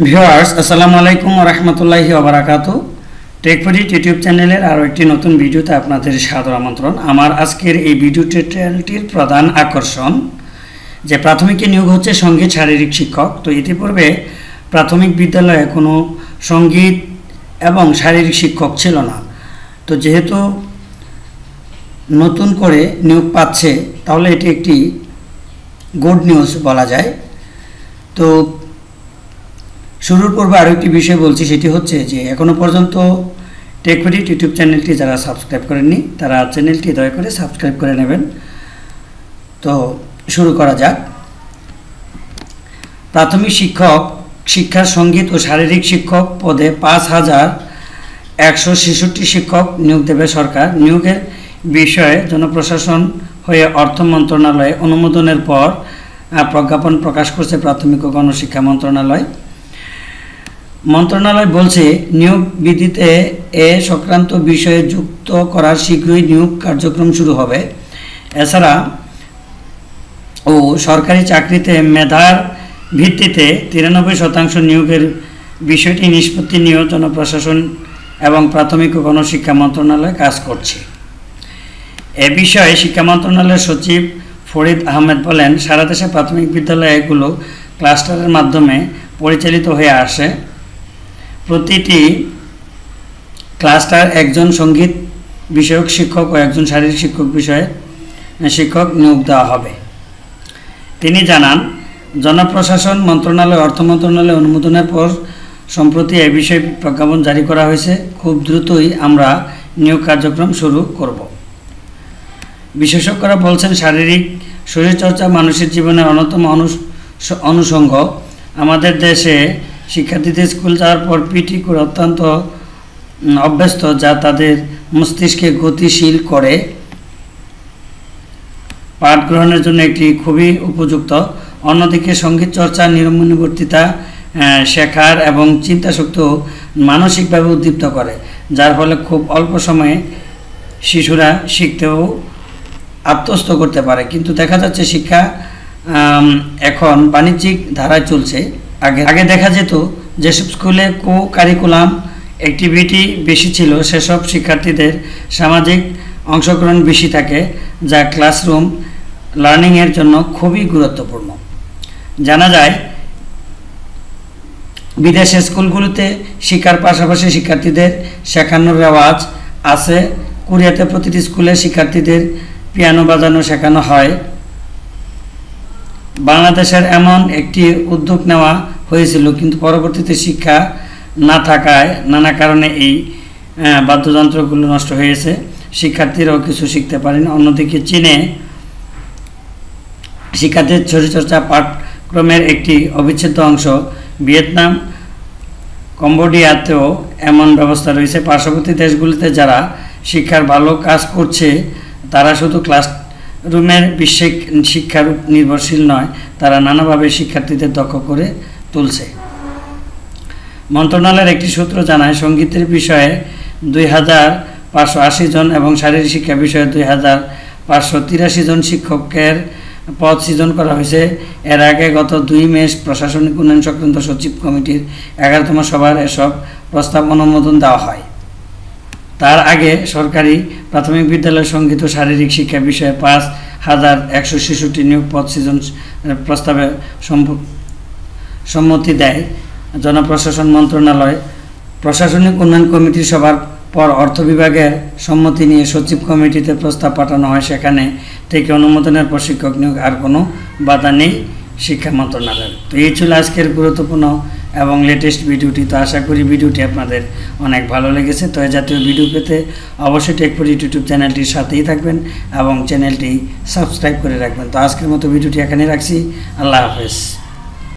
Viewers আসসালামু আলাইকুম ওয়া রাহমাতুল্লাহি ওয়া বারাকাতুহু। টেকপডিট ইউটিউব চ্যানেলের আরও একটি নতুন ভিডিওতে আপনাদের সাদর আমন্ত্রণ। আমার আজকের এই ভিডিও টিউটোরিয়ালটির প্রধান আকর্ষণ যে প্রাথমিকে নিয়োগ হচ্ছে সঙ্গীত শারীরিক শিক্ষক। তো ইতিপূর্বে প্রাথমিক বিদ্যালয়ে কোনো সঙ্গীত এবং শারীরিক শিক্ষক ছিল না। তো যেহেতু নতুন করে নিয়োগ পাচ্ছে তাহলে এটি একটি গুড নিউজ বলা যায়। তো শুরুর পূর্বে আরও একটি বিষয় বলছি, সেটি হচ্ছে যে এখনও পর্যন্ত টেকপডিট ইউটিউব চ্যানেলটি যারা সাবস্ক্রাইব করেননি তারা চ্যানেলটি দয়া করে সাবস্ক্রাইব করে নেবেন। তো শুরু করা যাক। প্রাথমিক শিক্ষার সঙ্গীত ও শারীরিক শিক্ষক পদে ৫,১৬৬ শিক্ষক নিয়োগ দেবে সরকার। নিয়োগের বিষয়ে জনপ্রশাসন হয়ে অর্থ মন্ত্রণালয়ে অনুমোদনের পর প্রজ্ঞাপন প্রকাশ করছে প্রাথমিক ও গণশিক্ষা মন্ত্রণালয় বলছে নিয়োগ বিধিতে এ সংক্রান্ত বিষয়ে যুক্ত করার শীঘ্রই নিয়োগ কার্যক্রম শুরু হবে। এছাড়া সরকারি চাকরিতে মেধার ভিত্তিতে 93% নিয়োগের বিষয়টি নিষ্পত্তি নিয়ে জনপ্রশাসন এবং প্রাথমিক ও গণশিক্ষা মন্ত্রণালয় কাজ করছে। এ বিষয়ে শিক্ষা মন্ত্রণালয়ের সচিব ফরিদ আহমেদ বলেন, সারা দেশে প্রাথমিক বিদ্যালয়গুলো ক্লাস্টারের মাধ্যমে পরিচালিত হয়ে আসে। প্রতিটি ক্লাস্টার একজন সঙ্গীত বিষয়ক শিক্ষক ও একজন শারীরিক শিক্ষক নিয়োগ দেওয়া হবে। তিনি জানান, জনপ্রশাসন মন্ত্রণালয় অর্থ মন্ত্রণালয় অনুমোদনের পর সম্প্রতি এ বিষয়ে প্রজ্ঞাপন জারি করা হয়েছে। খুব দ্রুতই আমরা নিয়োগ কার্যক্রম শুরু করব। বিশেষজ্ঞরা বলছেন, শারীরিক শরীরচর্চা মানুষের জীবনের অন্যতম অনুষঙ্গ। আমাদের দেশে শিক্ষার্থীদের স্কুল যাওয়ার পর পিটি করে অত্যন্ত অভ্যস্ত, যা তাদের মস্তিষ্কে গতিশীল করে পাঠ গ্রহণের জন্য একটি খুবই উপযুক্ত। অন্যদিকে সঙ্গীত চর্চা নিয়মনুবর্তিতা শেখার এবং চিন্তাশক্তি মানসিকভাবে উদ্দীপ্ত করে, যার ফলে খুব অল্প সময়ে শিশুরা শিখতেও আত্মস্থ করতে পারে। কিন্তু দেখা যাচ্ছে শিক্ষা এখন বাণিজ্যিক ধারায় চলছে। আগে দেখা যেত যেসব স্কুলে কারিকুলাম অ্যাক্টিভিটি বেশি ছিল সেসব শিক্ষার্থীদের সামাজিক অংশগ্রহণ বেশি থাকে, যা ক্লাসরুম লার্নিংয়ের জন্য খুবই গুরুত্বপূর্ণ। জানা যায়, বিদেশের স্কুলগুলোতে শিক্ষার পাশাপাশি শিক্ষার্থীদের শেখানোর রেওয়াজ আছে। কোরিয়াতে প্রতিটি স্কুলে শিক্ষার্থীদের পিয়ানো বাজানো শেখানো হয়। বাংলাদেশের এমন একটি উদ্যোগ নেওয়া হয়েছিল, কিন্তু পরবর্তীতে শিক্ষা না থাকায় নানা কারণে এই বাদ্যযন্ত্রগুলো নষ্ট হয়েছে। শিক্ষার্থীরাও কিছু শিখতে পারেন। অন্যদিকে চীনে শিক্ষার্থীর শরীরচর্চা পাঠক্রমের একটি অবিচ্ছেদ্য অংশ। ভিয়েতনাম, কম্বোডিয়াতেও এমন ব্যবস্থা রয়েছে। পার্শ্ববর্তী দেশগুলিতে যারা শিক্ষার ভালো কাজ করছে তারা শুধু ক্লাসরুমের শিক্ষার নির্ভরশীল নয়, তারা নানাভাবে শিক্ষার্থীদের দক্ষ করে তুলছে। মন্ত্রণালয়ের একটি সূত্র জানায়, সঙ্গীতের বিষয়ে 2,580 জন এবং শারীরিক শিক্ষা বিষয়ে 2,583 জন শিক্ষকের পদ সৃজন করা হয়েছে। এর আগে গত 2 মে প্রশাসনিক উন্নয়ন সংক্রান্ত সচিব কমিটির 11তম সভার এসব প্রস্তাব অনুমোদন দেওয়া হয়। তার আগে সরকারি প্রাথমিক বিদ্যালয় সঙ্গীত ও শারীরিক শিক্ষা বিষয়ে ৫,১৬৬ নিয়োগ পদ সৃজন প্রস্তাবে সম্মতি দেয় জনপ্রশাসন মন্ত্রণালয়। প্রশাসনিক উন্নয়ন কমিটির সভার পর অর্থ বিভাগের সম্মতি নিয়ে সচিব কমিটিতে প্রস্তাব পাঠানো হয়। সেখানে থেকে অনুমোদনের পর শিক্ষক নিয়োগ আর কোনো বাধা নেই শিক্ষা মন্ত্রণালয়ের। তো এই ছিল আজকের গুরুত্বপূর্ণ এবং লেটেস্ট ভিডিওটি। তো আশা করি ভিডিওটি আপনাদের অনেক ভালো লেগেছে। তো এই জাতীয় ভিডিও পেতে অবশ্যই টেকপডিট ইউটিউব চ্যানেলটির সাথেই থাকবেন এবং চ্যানেলটি সাবস্ক্রাইব করে রাখবেন। তো আজকের মতো ভিডিওটি এখানে রাখছি। আল্লাহ হাফেজ।